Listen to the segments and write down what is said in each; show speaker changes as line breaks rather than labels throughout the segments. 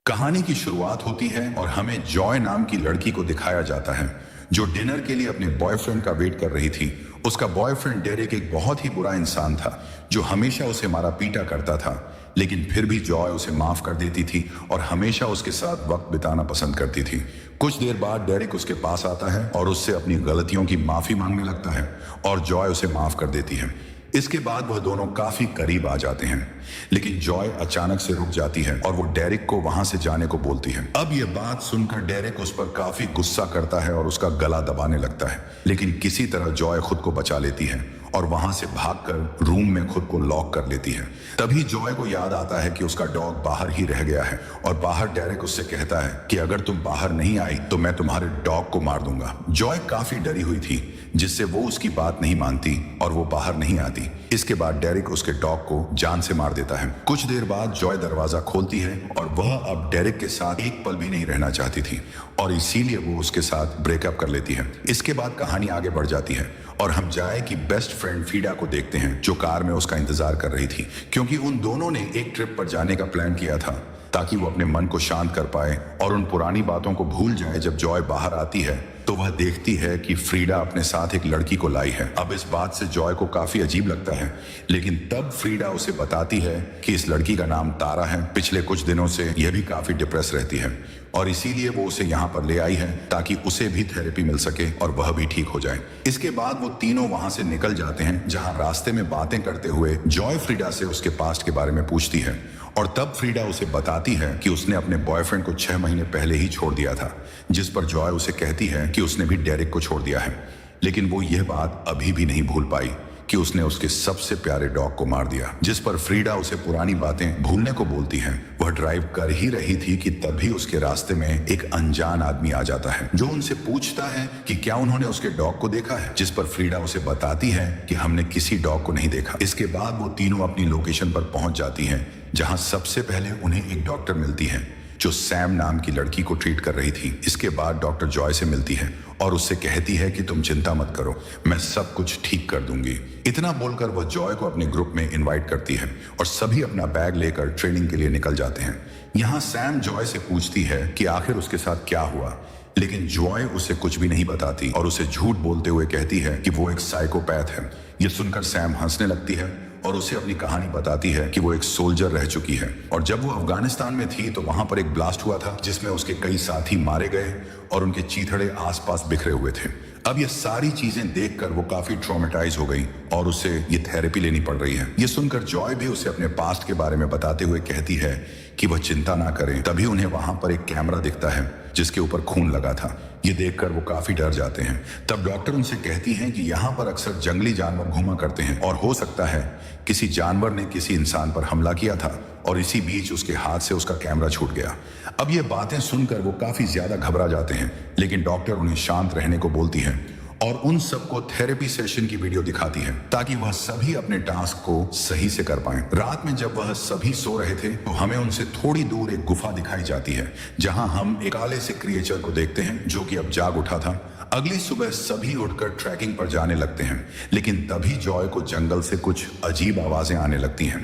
कहानी की शुरुआत होती है और हमें जॉय नाम की लड़की को दिखाया जाता है जो डिनर के लिए अपने बॉयफ्रेंड का वेट कर रही थी। उसका बॉयफ्रेंड डेरेक एक बहुत ही बुरा इंसान था जो हमेशा उसे मारा पीटा करता था, लेकिन फिर भी जॉय उसे माफ कर देती थी और हमेशा उसके साथ वक्त बिताना पसंद करती थी। कुछ देर बाद डेरेक उसके पास आता है और उससे अपनी गलतियों की माफी मांगने लगता है और जॉय उसे माफ कर देती है। इसके बाद वह दोनों काफी करीब आ जाते हैं, लेकिन जॉय अचानक से रुक जाती है और वो डेरेक को वहां से जाने को बोलती है। अब यह बात सुनकर डेरेक उस पर काफी गुस्सा करता है और उसका गला दबाने लगता है, लेकिन किसी तरह जॉय खुद को बचा लेती है और वहां से भागकर रूम में खुद को लॉक कर लेती है। तभी जॉय को याद आता है कि उसका डॉग बाहर ही रह गया है और बाहर डेरेक उससे कहता है कि अगर तुम बाहर नहीं आई तो मैं तुम्हारे डॉग को मार दूंगा। जॉय काफी डरी हुई थी, जिससे वो उसकी बात नहीं मानती और वो बाहर नहीं आती। इसके बाद डेरेक उसके डॉग को जान से मार देता है। कुछ देर बाद जॉय दरवाजा खोलती है और वह अब डेरेक के साथ एक पल भी नहीं रहना चाहती थी और इसीलिए वो उसके साथ ब्रेकअप कर लेती है। इसके बाद कहानी आगे बढ़ जाती है और हम जाए की बेस्ट फ्रेंड फीडा को देखते हैं जो कार में उसका इंतजार कर रही थी, क्योंकि उन दोनों ने एक ट्रिप पर जाने का प्लान किया था ताकि वो अपने मन को शांत कर पाए और उन पुरानी बातों को भूल जाए। जब जॉय बाहर आती है तो वह देखती है कि फ्रीडा अपने साथ एक लड़की को लाई है। अब इस बात से जॉय को काफी अजीब लगता है, लेकिन तब फ्रीडा उसे बताती है कि इस लड़की का नाम तारा है। पिछले कुछ दिनों से यह भी काफी डिप्रेस रहती है और इसीलिए वो उसे यहाँ पर ले आई है ताकि उसे भी थेरेपी मिल सके और वह भी ठीक हो जाए। इसके बाद वो तीनों वहां से निकल जाते हैं, जहां रास्ते में बातें करते हुए जॉय फ्रीडा से उसके पास्ट के बारे में पूछती है और तब फ्रीडा उसे बताती है कि उसने अपने बॉयफ्रेंड को 6 महीने पहले ही छोड़ दिया था, जिस पर जॉय उसे कहती है कि उसने भी डेरेक को छोड़ दिया है, लेकिन वो यह बात अभी भी नहीं भूल पाई कि उसने उसके सबसे प्यारे डॉग को मार दिया। जिस पर फ्रीडा उसे पुरानी बातें भूलने को बोलती है। वह ड्राइव कर ही रही थी कि तभी उसके रास्ते में एक अनजान आदमी आ जाता है जो उनसे पूछता है कि क्या उन्होंने उसके डॉग को देखा है, जिस पर फ्रीडा उसे बताती है कि हमने किसी डॉग को नहीं देखा। इसके बाद वो तीनों अपनी लोकेशन पर पहुंच जाती हैं, जहां सबसे पहले उन्हें एक डॉक्टर मिलती है जो सैम नाम की लड़की को ट्रीट कर रही थी। इसके बाद डॉक्टर जॉय से मिलती है और उससे कहती है कि तुम चिंता मत करो, मैं सब कुछ ठीक कर दूंगी। इतना बोलकर वह जॉय को अपने ग्रुप में इनवाइट करती है और सभी अपना बैग लेकर ट्रेनिंग के लिए निकल जाते हैं। यहाँ सैम जॉय से पूछती है कि आखिर उसके साथ क्या हुआ, लेकिन जॉय उसे कुछ भी नहीं बताती और उसे झूठ बोलते हुए कहती है कि वो एक साइकोपैथ है। ये सुनकर सैम हंसने लगती है और उसे अपनी कहानी बताती है कि वो एक सोल्जर रह चुकी है और जब वो अफगानिस्तान में थी तो वहां पर एक ब्लास्ट हुआ था जिसमें उसके कई साथी मारे गए और उनके चीथड़े आसपास बिखरे हुए थे। अब ये सारी चीजें देखकर वो काफी ट्रॉमेटाइज हो गई और उसे ये थेरेपी लेनी पड़ रही है। ये सुनकर जॉय भी उसे अपने पास्ट के बारे में बताते हुए कहती है कि वह चिंता ना करे। तभी उन्हें वहां पर एक कैमरा दिखता है जिसके ऊपर खून लगा था। ये देखकर वो काफी डर जाते हैं। तब डॉक्टर उनसे कहती हैं कि यहाँ पर अक्सर जंगली जानवर घूमा करते हैं और हो सकता है किसी जानवर ने किसी इंसान पर हमला किया था और इसी बीच उसके हाथ से उसका कैमरा छूट गया। अब ये बातें सुनकर वो काफी ज्यादा घबरा जाते हैं, लेकिन डॉक्टर उन्हें शांत रहने को बोलती है और उन सबको थेरेपी सेशन की वीडियो दिखाती है ताकि वह सभी अपने टास्क को सही से कर पाएं। रात में जब वह सभी सो रहे थे तो हमें उनसे थोड़ी दूर एक गुफा दिखाई जाती है जहां हम एक काले से क्रिएचर को देखते हैं जो कि अब जाग उठा था। अगली सुबह सभी उठकर ट्रैकिंग पर जाने लगते हैं, लेकिन तभी जॉय को जंगल से कुछ अजीब आवाजें आने लगती हैं।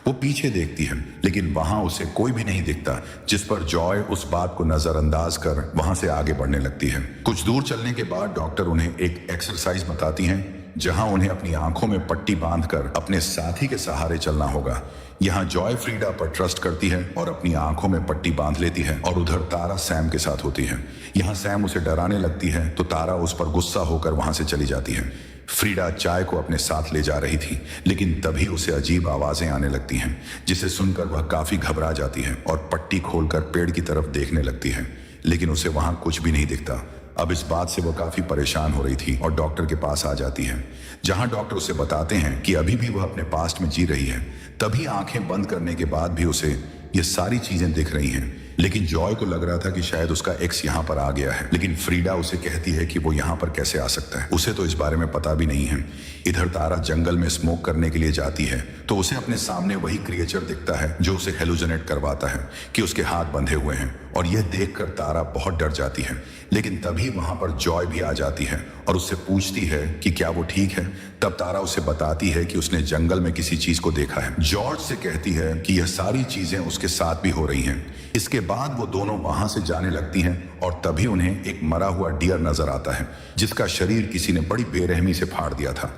वो पीछे देखती है, लेकिन वहां उसे कोई भी नहीं दिखता, जिस पर जॉय उस बात को नजरअंदाज कर वहां से आगे बढ़ने लगती है। कुछ दूर चलने के बाद डॉक्टर उन्हें एक एक्सरसाइज बताती हैं जहां उन्हें अपनी आंखों में पट्टी बांधकर अपने साथी के सहारे चलना होगा। यहाँ जॉय फ्रीडा पर ट्रस्ट करती है और अपनी आंखों में पट्टी बांध लेती है और उधर तारा सैम के साथ होती है। यहाँ सैम उसे डराने लगती है तो तारा उस पर गुस्सा होकर वहां से चली जाती है। फ्रीडा चाय को अपने साथ ले जा रही थी, लेकिन तभी उसे अजीब आवाजें आने लगती हैं, जिसे सुनकर वह काफी घबरा जाती है और पट्टी खोलकर पेड़ की तरफ देखने लगती है, लेकिन उसे वहां कुछ भी नहीं दिखता। अब इस बात से वह काफी परेशान हो रही थी और डॉक्टर के पास आ जाती है, जहां डॉक्टर उसे बताते हैं कि अभी भी वह अपने पास्ट में जी रही है। तभी आंखें बंद करने के बाद भी उसे ये सारी चीजें दिख रही हैं, लेकिन जॉय को लग रहा था कि शायद उसका एक्स यहाँ पर आ गया है, लेकिन फ्रीडा उसे कहती है कि वो यहाँ पर कैसे आ सकता है, उसे तो इस बारे में पता भी नहीं है। इधर तारा जंगल में स्मोक करने के लिए जाती है तो उसे अपने सामने वही क्रिएचर दिखता है जो उसे हेलुसिनेट करवाता है कि उसके हाथ बंधे हुए हैं और यह देखकर तारा बहुत डर जाती है। लेकिन तभी वहां पर जॉय भी आ जाती है और उससे पूछती है कि क्या वो ठीक है। तब तारा उसे बताती है कि उसने जंगल में किसी चीज को देखा है। जॉर्ज से कहती है कि यह सारी चीजें उसके साथ भी हो रही हैं। इसके बाद वो दोनों वहां से जाने लगती हैं और तभी उन्हें एक मरा हुआ डियर नजर आता है जिसका शरीर किसी ने बड़ी बेरहमी से फाड़ दिया था।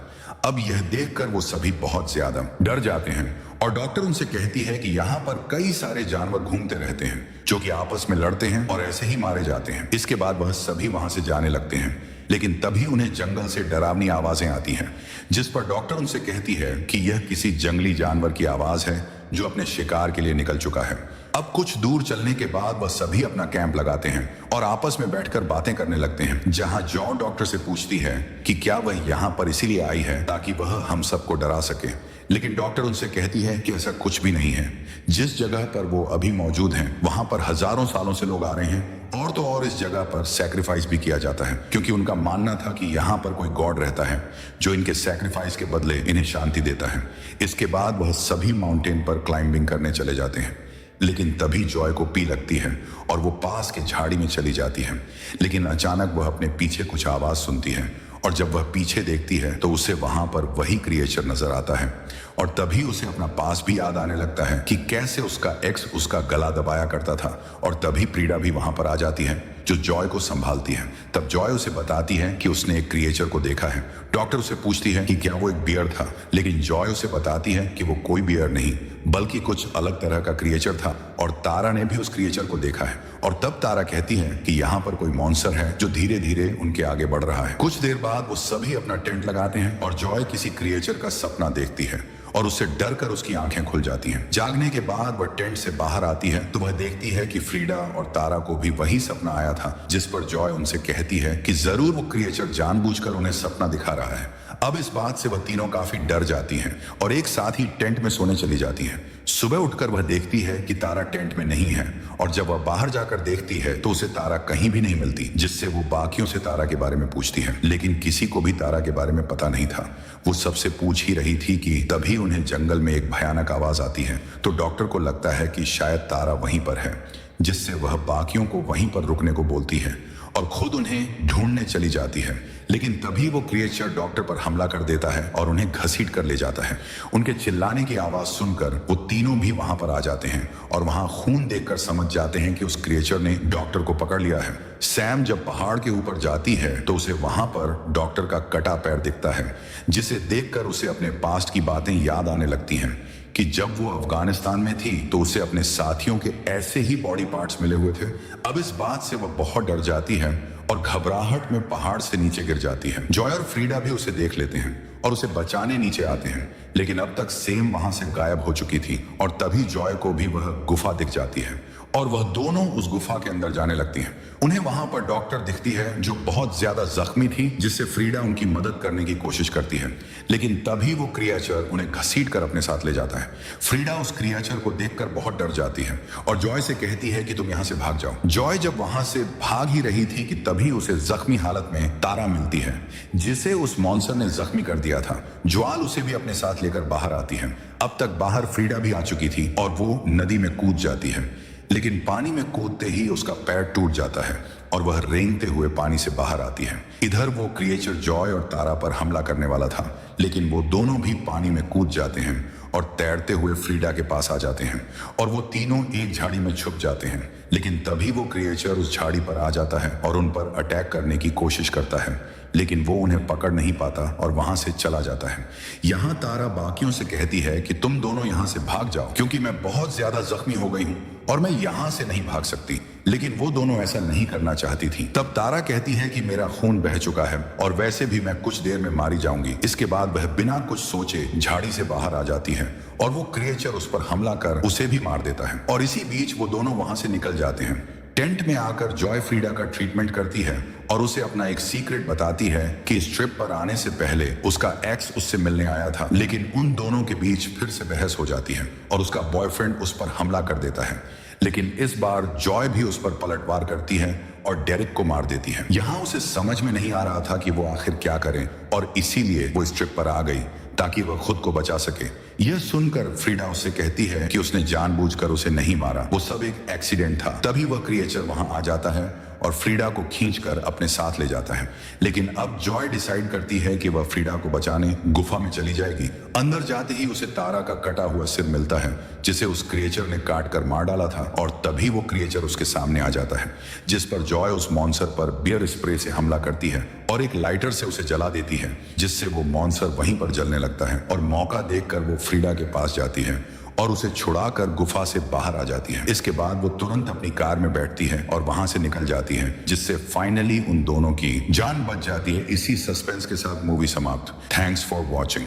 अब यह देखकर वो सभी बहुत ज्यादा डर जाते हैं और डॉक्टर उनसे कहती है कि यहाँ पर कई सारे जानवर घूमते रहते हैं जो कि आपस में लड़ते हैं और ऐसे ही मारे जाते हैं। इसके बाद वह सभी वहां से जाने लगते हैं, लेकिन तभी उन्हें जंगल से डरावनी आवाजें आती हैं जिस पर डॉक्टर उनसे कहती है कि यह किसी जंगली जानवर की आवाज है जो अपने शिकार के लिए निकल चुका है। अब कुछ दूर चलने के बाद वह सभी अपना कैंप लगाते हैं और आपस में बैठकर बातें करने लगते हैं, जहां जॉ डॉक्टर से पूछती है कि क्या वह यहाँ पर इसीलिए आई है ताकि वह हम सबको डरा सके, लेकिन डॉक्टर उनसे कहती है कि ऐसा कुछ भी नहीं है। जिस जगह पर वो अभी मौजूद हैं वहां पर हजारों सालों से लोग आ रहे हैं और तो और इस जगह पर सैक्रिफाइस भी किया जाता है क्योंकि उनका मानना था कि यहाँ पर कोई गॉड रहता है जो इनके सैक्रिफाइस के बदले इन्हें शांति देता है। इसके बाद वह सभी माउंटेन पर क्लाइंबिंग करने चले जाते हैं, लेकिन तभी जॉय को पी लगती है और वो पास के झाड़ी में चली जाती है। लेकिन अचानक वह अपने पीछे कुछ आवाज सुनती है और जब वह पीछे देखती है तो उसे वहां पर वही क्रिएचर नजर आता है और तभी उसे अपना पास भी याद आने लगता है कि कैसे उसका एक्स उसका गला दबाया करता था। और तभी प्रीडा भी वहां पर आ जाती है जो जॉय को संभालती है। तब जॉय उसे बताती है कि उसने एक क्रिएचर को देखा है। डॉक्टर उसे पूछती है कि क्या वो एक बियर था, लेकिन जॉय उसे बताती है कि वो कोई बियर नहीं बल्कि कुछ अलग तरह का क्रिएचर था और तारा ने भी उस क्रिएचर को देखा है। और तब तारा कहती है कि यहाँ पर कोई मॉन्स्टर है जो धीरे धीरे उनके आगे बढ़ रहा है। कुछ देर बाद वो सभी अपना टेंट लगाते हैं और जॉय किसी क्रिएचर का सपना देखती है और उससे डर कर उसकी आंखें खुल जाती हैं। जागने के बाद वह टेंट से बाहर आती है तो वह देखती है कि फ्रीडा और तारा को भी वही सपना आया था जिस पर जॉय उनसे कहती है कि जरूर वो क्रिएचर जानबूझकर उन्हें सपना दिखा रहा है। अब इस बात से वह तीनों काफी डर जाती हैं और एक साथ ही टेंट में सोने चली जाती हैं। सुबह उठकर वह देखती है कि तारा टेंट में नहीं है और जब वह बाहर जाकर देखती है तो उसे तारा कहीं भी नहीं मिलती, जिससे वो बाकियों से तारा के बारे में पूछती है, लेकिन किसी को भी तारा के बारे में पता नहीं था। वो सबसे पूछ ही रही थी कि तभी उन्हें जंगल में एक भयानक आवाज आती है तो डॉक्टर को लगता है कि शायद तारा वहीं पर है, जिससे वह बाकियों को वहीं पर रुकने को बोलती है और खुद उन्हें ढूंढने चली जाती है। लेकिन तभी वो क्रिएचर डॉक्टर पर हमला कर देता है और उन्हें घसीट कर ले जाता है। उनके चिल्लाने की आवाज सुनकर वो तीनों भी वहां पर आ जाते हैं और वहां खून देखकर समझ जाते हैं कि उस क्रिएचर ने डॉक्टर को पकड़ लिया है। सैम जब पहाड़ के ऊपर जाती है तो उसे वहां पर डॉक्टर का कटा पैर दिखता है, जिसे देखकर उसे अपने पास्ट की बातें याद आने लगती हैं कि जब वो अफगानिस्तान में थी तो उसे अपने साथियों के ऐसे ही बॉडी पार्ट्स मिले हुए थे। अब इस बात से वह बहुत डर जाती है और घबराहट में पहाड़ से नीचे गिर जाती है। जॉय और फ्रीडा भी उसे देख लेते हैं और उसे बचाने नीचे आते हैं, लेकिन अब तक सेम वहां से गायब हो चुकी थी और तभी जॉय को भी वह गुफा दिख जाती है और वह दोनों उस गुफा के अंदर जाने लगती हैं। उन्हें वहां पर डॉक्टर दिखती है जो बहुत ज्यादा जख्मी थी, जिससे फ्रीडा उनकी मदद करने की कोशिश करती है, लेकिन तभी वो क्रिएचर उन्हें घसीट कर अपने साथ ले जाता है। फ्रीडा उस क्रिएचर को देखकर बहुत डर जाती है और जॉय से कहती है कि तुम यहाँ से भाग जाओ। जॉय जब वहां से भाग ही रही थी कि तभी उसे जख्मी हालत में तारा मिलती है, जिसे उस मॉन्स्टर ने जख्मी कर दिया था। ज्वाल उसे भी अपने साथ लेकर बाहर आती है। अब तक बाहर फ्रीडा भी आ चुकी थी और वो नदी में कूद जाती है, लेकिन पानी में कूदते ही उसका पैर टूट जाता है और वह रेंगते हुए पानी से बाहर आती है। इधर वो क्रिएचर जॉय और तारा पर हमला करने वाला था, लेकिन वो दोनों भी पानी में कूद जाते हैं और तैरते हुए फ्रीडा के पास आ जाते हैं और वो तीनों एक झाड़ी में छुप जाते हैं। लेकिन तभी वो क्रिएचर उस झाड़ी पर आ जाता है और उन पर अटैक करने की कोशिश करता है, लेकिन वो उन्हें पकड़ नहीं पाता और वहां से चला जाता है। यहाँ तारा बाकियों से कहती है कि तुम दोनों यहाँ से भाग जाओ क्योंकि मैं बहुत ज्यादा जख्मी हो गई हूँ और मैं यहाँ से नहीं भाग सकती, लेकिन वो दोनों ऐसा नहीं करना चाहती थी। तब तारा कहती है कि मेरा खून बह चुका है और वैसे भी मैं कुछ देर में मारी जाऊंगी। इसके बाद वह बिना कुछ सोचे झाड़ी से बाहर आ जाती है और वो क्रिएचर उस पर हमला कर उसे भी मार देता है और इसी बीच वो दोनों वहां से निकल जाते हैं। टेंट में आकर जॉय फ्रीडा का ट्रीटमेंट करती है और उसे अपना एक सीक्रेट बताती है कि इस ट्रिप पर आने से पहले उसका एक्स उससे मिलने आया था, लेकिन उन दोनों के बीच फिर से बहस हो जाती है और उसका बॉयफ्रेंड उस पर हमला कर देता है। लेकिन इस बार जॉय भी उस पर पलटवार करती है और डेरिक को मार देती है। यहाँ उसे समझ में नहीं आ रहा था कि वो आखिर क्या करे और इसीलिए वो इस ट्रिप पर आ गई ताकि वह खुद को बचा सके। यह सुनकर फ्रीडा उससे कहती है कि उसने जानबूझकर उसे नहीं मारा, वो सब एक एक्सीडेंट था। तभी वह क्रिएचर वहां आ जाता है और फ्रीडा को खींचकर अपने साथ ले जाता है। लेकिन अब जॉय डिसाइड करती है कि वह फ्रीडा को बचाने गुफा में चली जाएगी। अंदर जाते ही उसे तारा का कटा हुआ सिर मिलता है जिसे उस क्रिएचर ने काट कर मार डाला था, और तभी वो क्रिएचर उसके सामने आ जाता है, जिस पर जॉय उस मॉन्स्टर पर बियर स्प्रे से हमला करती है और एक लाइटर से उसे जला देती है, जिससे वो मॉन्स्टर वहीं पर जलने लगता है। और मौका देखकर वो फ्रीडा के पास जाती है और उसे छुड़ाकर गुफा से बाहर आ जाती है। इसके बाद वो तुरंत अपनी कार में बैठती है और वहां से निकल जाती है, जिससे फाइनली उन दोनों की जान बच जाती है। इसी सस्पेंस के साथ मूवी समाप्त। Thanks for watching.